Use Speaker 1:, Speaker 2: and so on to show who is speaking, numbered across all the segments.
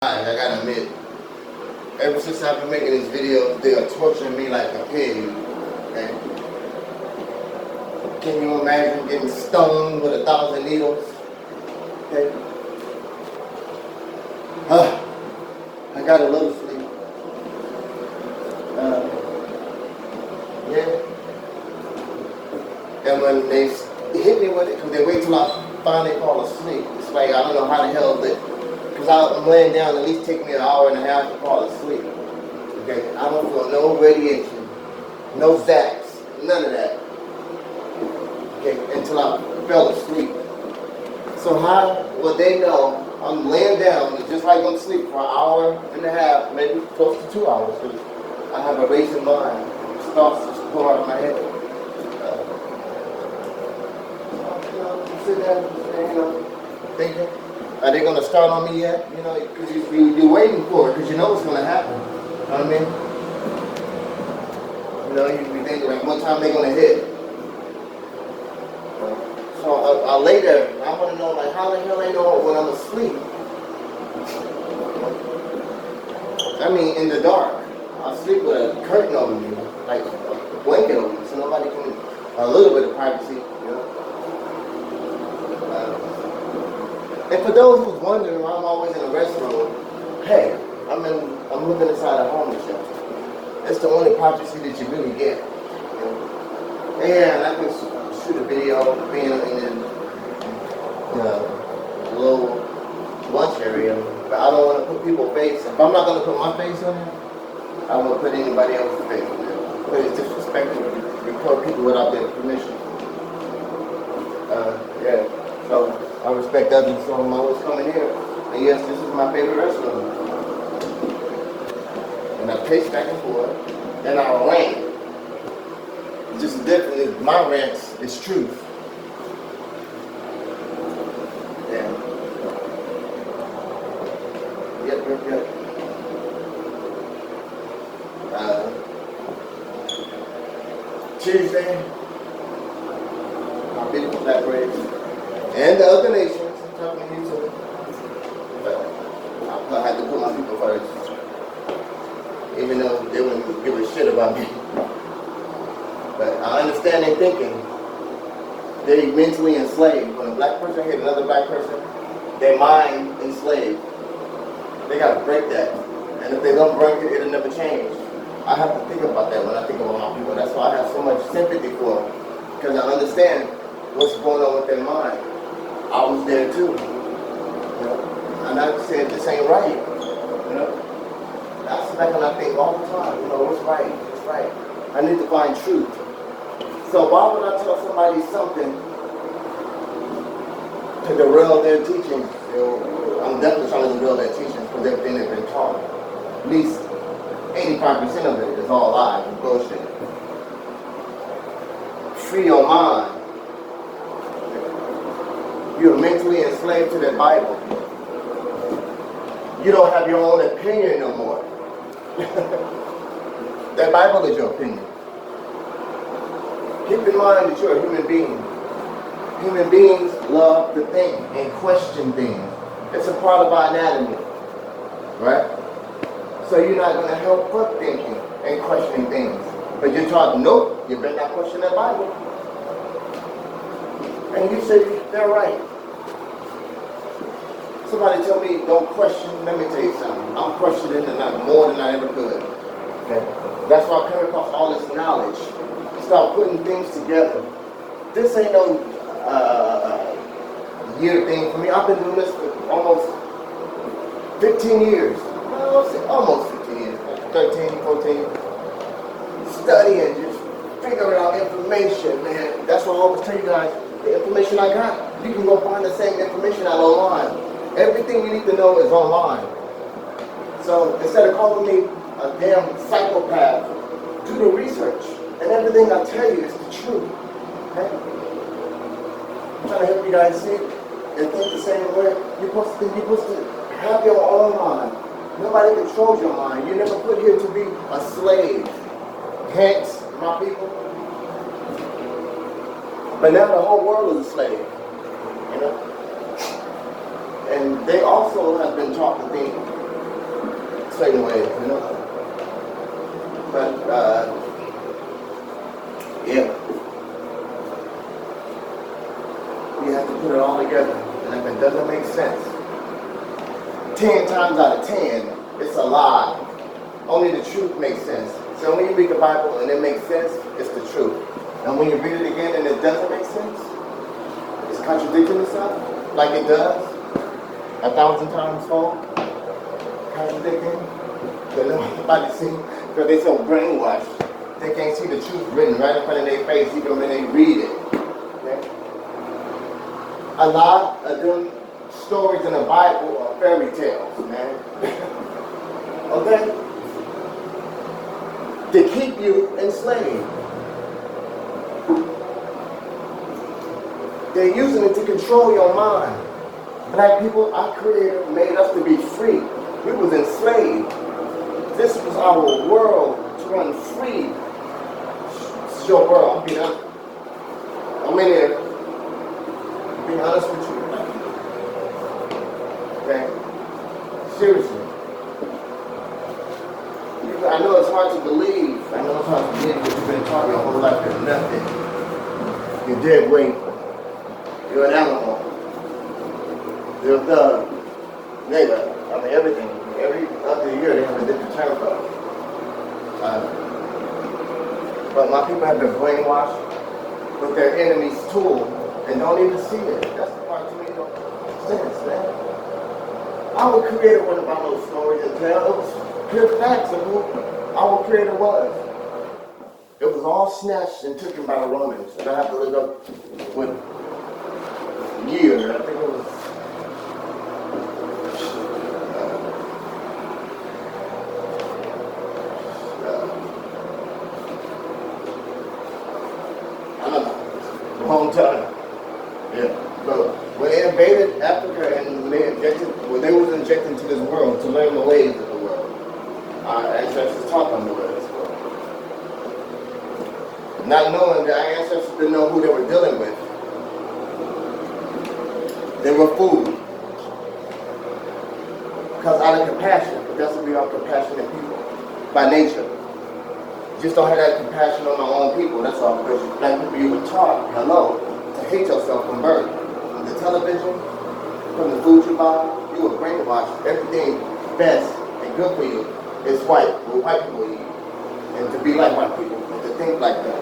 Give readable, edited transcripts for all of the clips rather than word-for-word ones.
Speaker 1: I gotta admit, ever since I've been making these videos, they are torturing me like a pig. Okay? Can you imagine getting stoned with 1,000 needles? Okay? I got a little sleep. Yeah. And when they hit me with it, because they wait till I finally fall asleep. It's like, I don't know how the hell that, because I'm laying down, at least take me an hour and a half to fall asleep. Okay? I don't feel no radiation, no zaps, none of that. Okay? Until I fell asleep. So how will they know I'm laying down, just like I'm asleep for an hour and a half, maybe close to 2 hours, because I have a racing mind. Thoughts just pour out of my head. Sit there, thinking, are they going to start on me yet? You know, because you're waiting for it, because you know what's going to happen. You know what I mean? You know, you be thinking, like, what time they going to hit? So I lay there, I want to know, like, how the hell they know when I'm asleep? I mean, in the dark. I sleep with a curtain over me, like a blanket over me, so nobody can, a little bit of privacy, you know. And for those who's wondering why I'm always in a restroom, hey, I'm living inside a homeless shelter. It's the only privacy that you really get. You know? And I can shoot a video being in the little lunch area, but I don't want to put people's face. If I'm not going to put my face on it, I won't put anybody else's face on it. But it's disrespectful to record people without their permission. Yeah. So I respect others, so I'm always coming here. And yes, this is my favorite restaurant. And I pace back and forth, and I rant. Just different. My rants is truth. Yeah. Yep. Tuesday, my beautiful black race, and the other nations, I'm talking to you too. But I had to put my people first, even though they wouldn't give a shit about me. But I understand their thinking. They're mentally enslaved. When a black person hit another black person, their mind enslaved. They gotta break that. And if they don't break it, it'll never change. I have to think about that when I think about my people. That's why I have so much sympathy for them. Because I understand what's going on with their mind. I was there too. You know? And I said, this ain't right. You know? I sit back and I think all the time, you know, what's right? What's right? I need to find truth. So why would I tell somebody something to derail their teaching? You know, I'm definitely trying to derail their teaching because everything they've been taught. At least 85% of it is all lies and bullshit. Free your mind. You're mentally enslaved to the Bible. You don't have your own opinion no more. That Bible is your opinion. Keep in mind that you're a human being. Human beings love to think and question things. It's a part of our anatomy. Right? So you're not going to help but thinking and questioning things. But you're taught, nope, you better not question that Bible. And you say, they're right. Somebody tell me, don't question. Let me tell you something. I'm questioning tonight more than I ever could. Okay? That's why I come across all this knowledge. Start putting things together. This ain't no year thing for me. I've been doing this for almost 15 years. Almost 15 years, 13, 14, studying, just figuring out information, man. That's what I always tell you guys, the information I got, you can go find the same information out online. Everything you need to know is online. So instead of calling me a damn psychopath, do the research. And everything I tell you is the truth. Okay? I'm trying to help you guys see and think the same way. You're supposed to have your own mind. Nobody controls your mind. You're never put here to be a slave. Hence, my people. But now the whole world is a slave. You know? And they also have been taught to think certain way, you know. But yeah, we have to put it all together. And if it doesn't make sense, 10 times out of 10, it's a lie. Only the truth makes sense. So when you read the Bible and it makes sense, it's the truth. And when you read it again and it doesn't make sense, it's contradicting itself, like it does, 1,000 times fold, contradicting. But nobody see, because they're so brainwashed, they can't see the truth written right in front of their face even when they read it. Okay? A lot of them stories in the Bible are fairy tales, man. Okay? To keep you enslaved. They're using it to control your mind. Black people, our Creator made us to be free. We was enslaved. This was our world to run free. This is your world. I'm being honest. I'm in here. I'm being honest with you. Okay? Seriously. I know it's hard to believe. I know it's hard to believe because you've been taught your whole life there's nothing. You're dead weight. You're an animal. You're a thug. Nigga. I mean everything. Every other year they have a different term for it. But my people have been brainwashed with their enemy's tool and don't even see it. That's the part to me don't make sense, man. Our Creator wasn't about those stories and tell. It was pure facts of who our Creator was. It was all snatched and taken by the Romans. And I have to look up what year. I think it was I don't know. A long time. Yeah. But when they invaded Africa and when they was injected into this world to learn the ways of the world, our ancestors taught them the ways of this world. Not knowing that our ancestors didn't know who they were dealing with. They were food. Because out of compassion, but that's what we are, compassionate people. By nature. Just don't have that compassion on our own people, that's all. Because black people, you were taught, to hate yourself from birth. From the television, from the food you buy, you were brainwashed. Everything best and good for you is white, what white people eat. And to be like white people, and to think like them.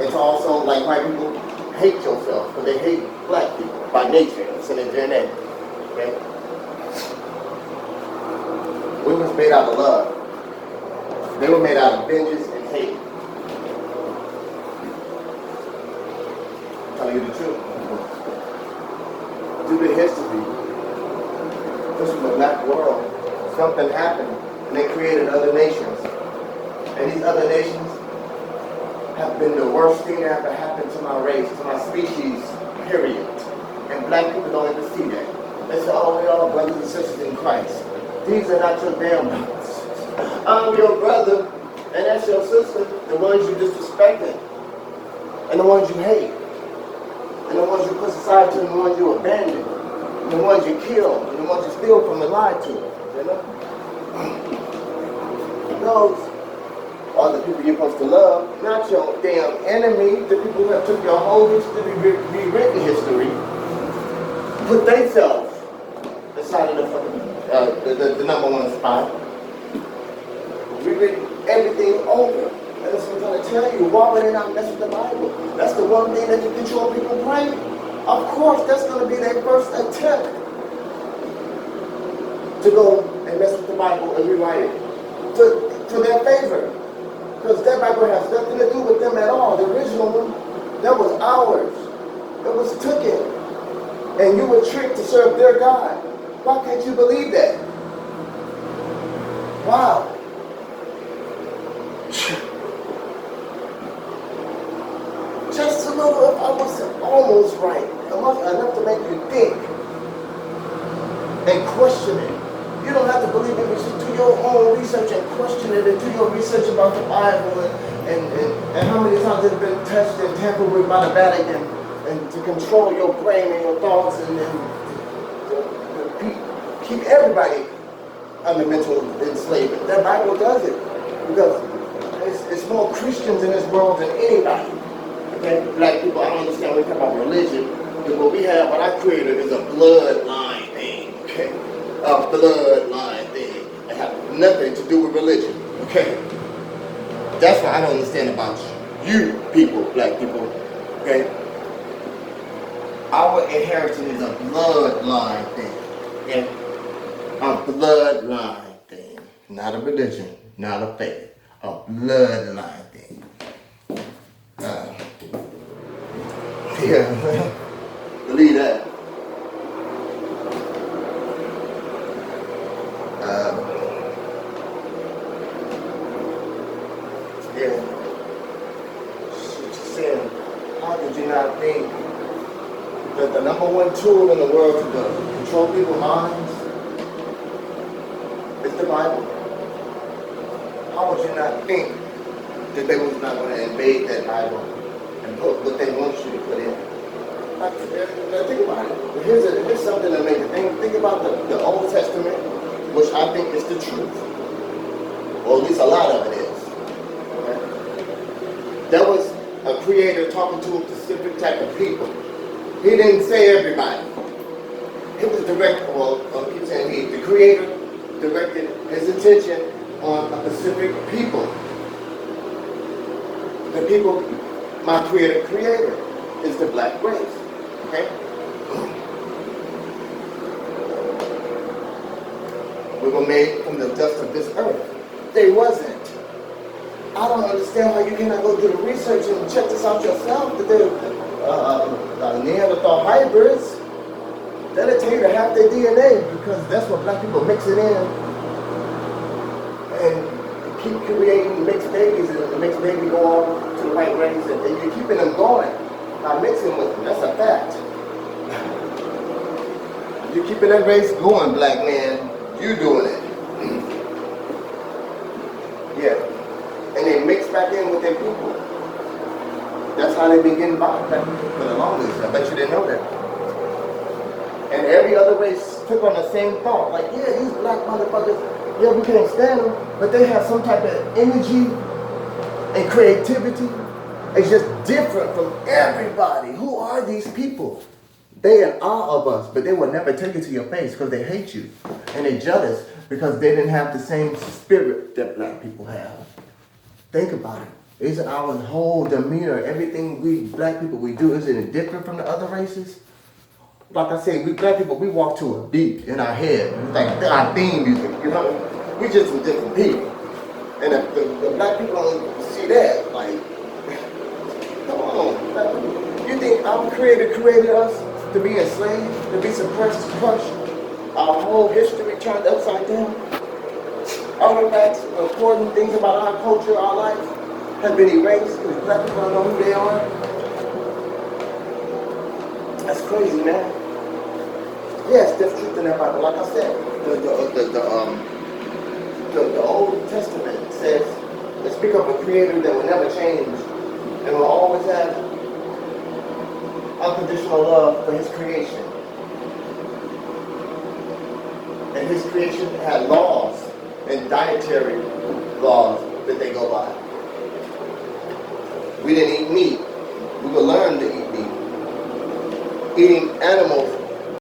Speaker 1: And to also, like white people, hate yourself, because they hate black people by nature. It's in their DNA. Okay? We was made out of love. They were made out of vengeance and hate. I'm telling you the truth. Due to history, this was a black world. Something happened, and they created other nations. And these other nations have been the worst thing that ever happened to my race, to my species, period. And black people don't even see that. They say, oh, we all brothers and sisters in Christ. These are not your damn brothers. I'm your brother, and that's your sister, the ones you disrespected, and the ones you hate, and the ones you put aside to, and the ones you abandon, and the ones you kill, and the ones you steal from and lie to, you know? Those are the people you're supposed to love, not your damn enemy, the people who have took your whole history, rewritten history, put themselves inside of the number one spot. We read everything over. And that's what I'm trying to tell you. Why would they not mess with the Bible? That's the one thing that can control people praying. Of course, that's going to be their first attempt to go and mess with the Bible and rewrite it to their favor. Because that Bible has nothing to do with them at all. The original one, that was ours. It was taken. And you were tricked to serve their God. Why can't you believe that? Wow. Just a little, I wasn't almost right. Enough to make you think and question it. You don't have to believe it, but just do your own research and question it and do your research about the Bible and how many times it's been touched and tampered with by the Vatican and to control your brain and your thoughts and keep everybody under mental enslavement. The Bible does it because it's more Christians in this world than anybody. Okay, black people, I don't understand when we talk about religion. Because what we have, what I created is a bloodline thing. Okay, a bloodline thing. It has nothing to do with religion. Okay, that's what I don't understand about you people, black people. Okay, our inheritance is a bloodline thing. Okay, a bloodline thing, not a religion, not a faith, a bloodline thing. Yeah, believe that. Yeah. She's saying, how did you not think that the number one tool in the world to control people's minds is the Bible? How would you not think that they was not going to invade that Bible and put what they want you to put in? Think about it. Here's something that makes it think about the Old Testament, which I think is the truth. Or at least a lot of it is. Okay? There was a creator talking to a specific type of people. He didn't say everybody. He was direct, well, I keep saying the creator directed his attention on a specific people. The people my creator is the black race. Okay? We were made from the dust of this earth. They wasn't. I don't understand how you cannot go do the research and check this out yourself. That they're Neanderthal hybrids. That'll tell you to half their DNA because that's what black people mix it in and keep creating mixed babies, and the mixed baby go on to the white race, and you're keeping them going by mixing with them. That's a fact. You're keeping that race going, black man. You doing it. Yeah. And they mix back in with their people. That's how they been getting by for the longest. I bet you didn't know that. And every other race took on the same thought. Like, yeah, these black motherfuckers, yeah, we can't stand them, but they have some type of energy and creativity. It's just different from everybody. Who are these people? They in awe of us, but they will never take it to your face because they hate you. And they're jealous because they didn't have the same spirit that black people have. Think about it. Isn't our whole demeanor, everything we black people we do, isn't it different from the other races? Like I said, we black people, we walk to a beat in our head. It's like our theme music, you know? We just some different people. And if the black people don't see that, like, come on, black people. You think our creator created us to be enslaved, to be suppressed, crushed? Our whole history turned upside down? Artifacts, important things about our culture, our life, have been erased because black people don't know who they are? That's crazy, man. Yes, there's truth in that Bible. Like I said, the Old Testament says, they speak of a creator that will never change and will always have unconditional love for his creation. And his creation had laws and dietary laws that they go by. We didn't eat meat. We would learn to eat meat. Eating animals